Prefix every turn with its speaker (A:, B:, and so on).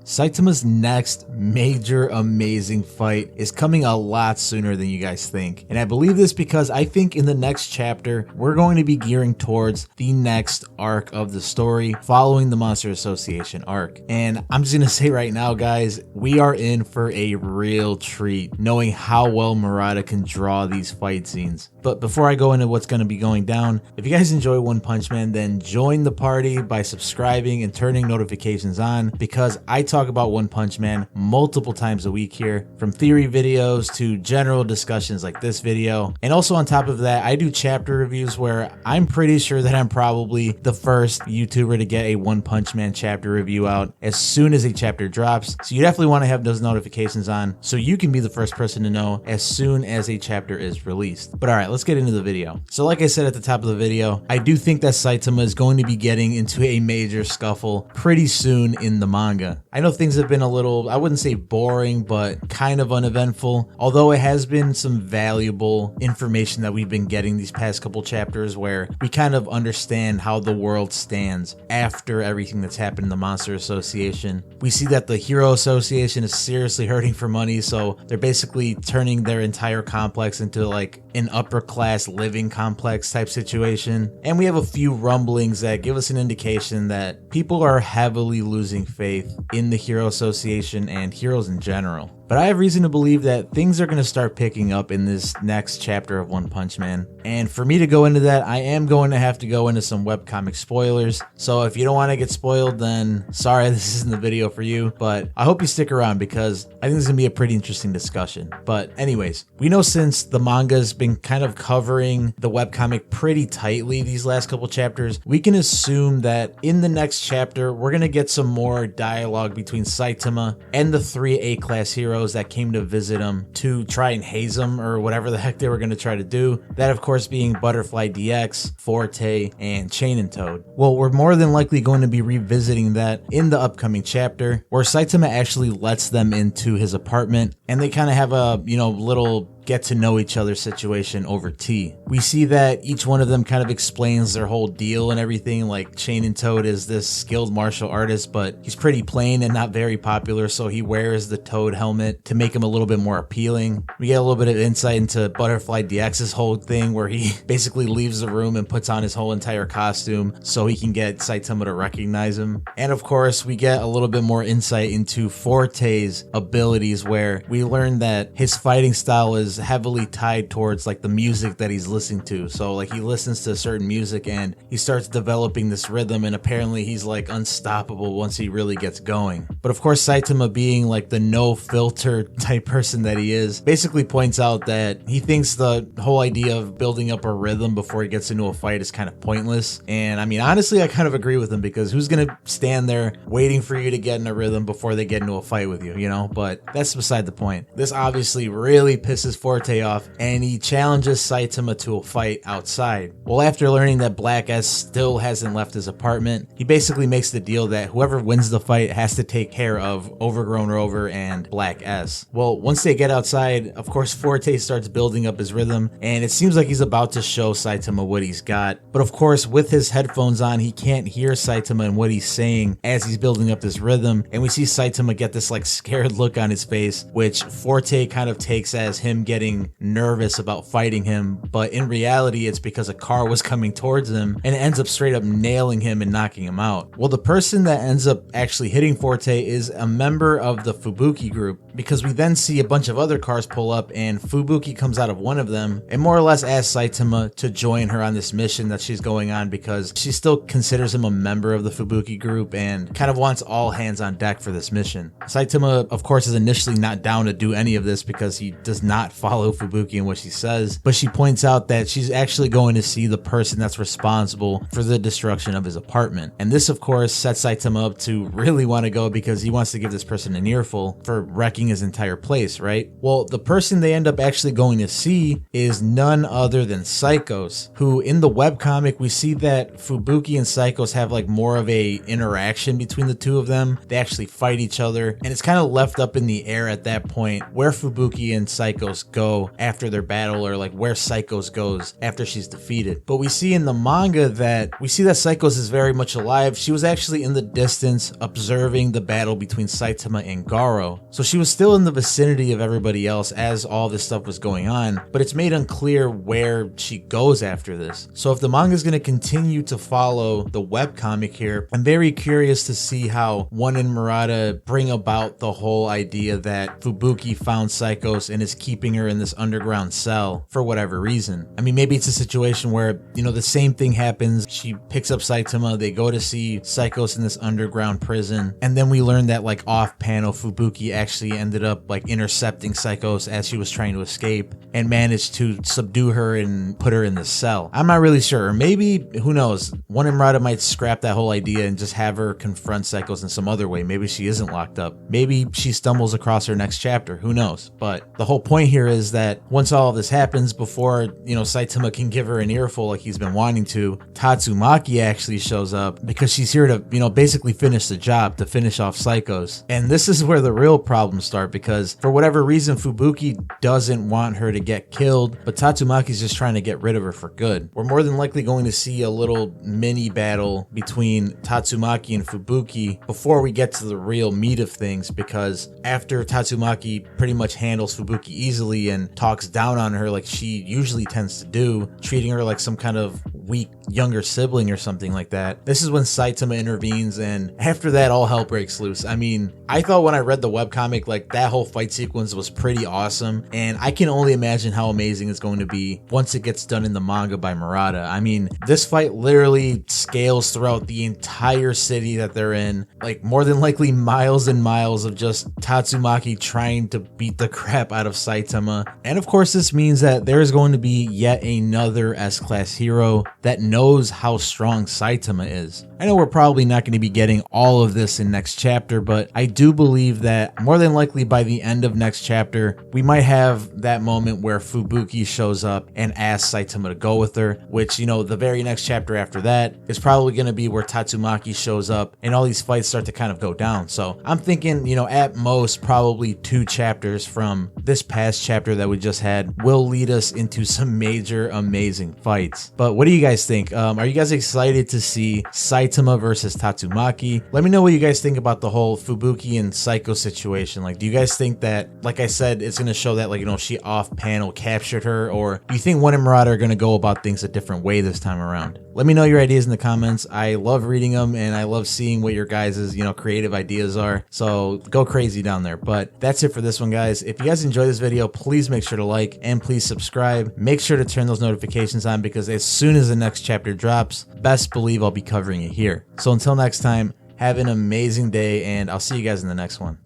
A: Saitama's next major amazing fight is coming a lot sooner than you guys think. And I believe this because I think in the next chapter, we're going to be gearing towards the next arc of the story following the Monster Association arc. And I'm just going to say right now, guys, we are in for a real treat knowing how well Murata can draw these fight scenes. But before I go into what's going to be going down, if you guys enjoy One Punch Man, then join the party by subscribing and turning notifications on, because I talk about One Punch Man multiple times a week here, from theory videos to general discussions like this video. And also on top of that, I do chapter reviews where I'm pretty sure that I'm probably the first YouTuber to get a One Punch Man chapter review out as soon as a chapter drops. So you definitely want to have those notifications on so you can be the first person to know as soon as a chapter is released. But alright, let's get into the video. So like I said at the top of the video, I do think that Saitama is going to be getting into a major scuffle pretty soon in the manga. I know things have been a little, I wouldn't say boring, but kind of uneventful, although it has been some valuable information that we've been getting these past couple chapters where we kind of understand how the world stands after everything that's happened in the Monster Association. We see that the Hero Association is seriously hurting for money, so they're basically turning their entire complex into like an upper class living complex type situation. And we have a few rumblings that give us an indication that people are heavily losing faith in the Hero Association and heroes in general. But I have reason to believe that things are going to start picking up in this next chapter of One Punch Man. And for me to go into that, I am going to have to go into some webcomic spoilers. So if you don't want to get spoiled, then sorry, this isn't the video for you. But I hope you stick around because I think this is going to be a pretty interesting discussion. But anyways, we know since the manga's been kind of covering the webcomic pretty tightly these last couple chapters, we can assume that in the next chapter, we're going to get some more dialogue between Saitama and the three A-class heroes that came to visit him to try and haze him or whatever the heck they were going to try to do. That of course being Butterfly DX, Forte, and Chain and Toad. Well, we're more than likely going to be revisiting that in the upcoming chapter where Saitama actually lets them into his apartment and they kind of have a, little get to know each other situation over tea. We see that each one of them kind of explains their whole deal and everything. Like Chain and Toad is this skilled martial artist, but he's pretty plain and not very popular, so he wears the Toad helmet to make him a little bit more appealing. We get a little bit of insight into Butterfly DX's whole thing where he basically leaves the room and puts on his whole entire costume so he can get Saitama to recognize him. And of course, we get a little bit more insight into Forte's abilities where we learn that his fighting style is heavily tied towards like the music that he's listening to. So like he listens to certain music and he starts developing this rhythm, and apparently he's like unstoppable once he really gets going. But of course, Saitama, being like the no filter type person that he is, basically points out that he thinks the whole idea of building up a rhythm before he gets into a fight is kind of pointless. And I mean, honestly, I kind of agree with him, because who's gonna stand there waiting for you to get in a rhythm before they get into a fight with you, But that's beside the point. This obviously really pisses Forte off, and he challenges Saitama to a fight outside. Well, after learning that Black S still hasn't left his apartment, he basically makes the deal that whoever wins the fight has to take care of Overgrown Rover and Black S. Well, once they get outside, of course, Forte starts building up his rhythm, and it seems like he's about to show Saitama what he's got. But of course, with his headphones on, he can't hear Saitama and what he's saying as he's building up this rhythm, and we see Saitama get this like scared look on his face, which Forte kind of takes as him getting nervous about fighting him, but in reality it's because a car was coming towards him and it ends up straight up nailing him and knocking him out. Well, the person that ends up actually hitting Forte is a member of the Fubuki group, because we then see a bunch of other cars pull up and Fubuki comes out of one of them and more or less asks Saitama to join her on this mission that she's going on, because she still considers him a member of the Fubuki group and kind of wants all hands on deck for this mission. Saitama, of course, is initially not down to do any of this because he does not follow Fubuki in what she says, but she points out that she's actually going to see the person that's responsible for the destruction of his apartment. And this, of course, sets Saitama up to really want to go, because he wants to give this person an earful for wrecking his entire place, right? Well, the person they end up actually going to see is none other than Psychos, who in the webcomic we see that Fubuki and Psychos have like more of a interaction between the two of them. They actually fight each other, and it's kind of left up in the air at that point where Fubuki and Psychos go after their battle, or like where Psychos goes after she's defeated. But we see in the manga that Psychos is very much alive. She was actually in the distance observing the battle between Saitama and Garo. So she was still in the vicinity of everybody else as all this stuff was going on, but it's made unclear where she goes after this. So if the manga is going to continue to follow the webcomic here, I'm very curious to see how One and Murata bring about the whole idea that Fubuki found Psychos and is keeping her in this underground cell for whatever reason. I mean, maybe it's a situation where, you know, the same thing happens. She picks up Saitama, they go to see Psychos in this underground prison, and then we learn that like off panel Fubuki actually ended up like intercepting Psychos as she was trying to escape and managed to subdue her and put her in the cell. I'm not really sure. Or maybe, who knows, One and Murata might scrap that whole idea and just have her confront Psychos in some other way. Maybe she isn't locked up. Maybe she stumbles across her next chapter. Who knows? But the whole point here is that once all of this happens, before, you know, Saitama can give her an earful like he's been wanting to, Tatsumaki actually shows up because she's here to, you know, basically finish the job, to finish off Psychos. And this is where the real problems start, because for whatever reason, Fubuki doesn't want her to get killed, but Tatsumaki's just trying to get rid of her for good. We're more than likely going to see a little mini battle between Tatsumaki and Fubuki before we get to the real meat of things, because after Tatsumaki pretty much handles Fubuki easily and talks down on her like she usually tends to do, treating her like some kind of weak younger sibling or something like that, this is when Saitama intervenes, and after that all hell breaks loose. I mean, I thought when I read the webcomic, like that whole fight sequence was pretty awesome, and I can only imagine how amazing it's going to be once it gets done in the manga by Murata. I mean, this fight literally scales throughout the entire city that they're in, like more than likely miles and miles of just Tatsumaki trying to beat the crap out of Saitama. And of course this means that there's going to be yet another S-class hero that knows how strong Saitama is. I know we're probably not going to be getting all of this in next chapter, but I do believe that more than likely by the end of next chapter, we might have that moment where Fubuki shows up and asks Saitama to go with her, which, you know, the very next chapter after that is probably going to be where Tatsumaki shows up and all these fights start to kind of go down. So I'm thinking, you know, at most probably 2 chapters from this past chapter that we just had will lead us into some major amazing fights. But what do you guys think? Are you guys excited to see Saitama versus Tatsumaki? Let me know what you guys think about the whole Fubuki and Psycho situation. Like, do you guys think that, like I said, it's going to show that, like, you know, she off panel captured her, or do you think One and Murata are going to go about things a different way this time around? Let me know your ideas in the comments. I love reading them and I love seeing what your guys' you know, creative ideas are. So go crazy down there. But that's it for this one, guys. If you guys enjoyed this video, please make sure to like and please subscribe. Make sure to turn those notifications on, because as soon as the next chapter drops, best believe I'll be covering it here. So until next time, have an amazing day and I'll see you guys in the next one.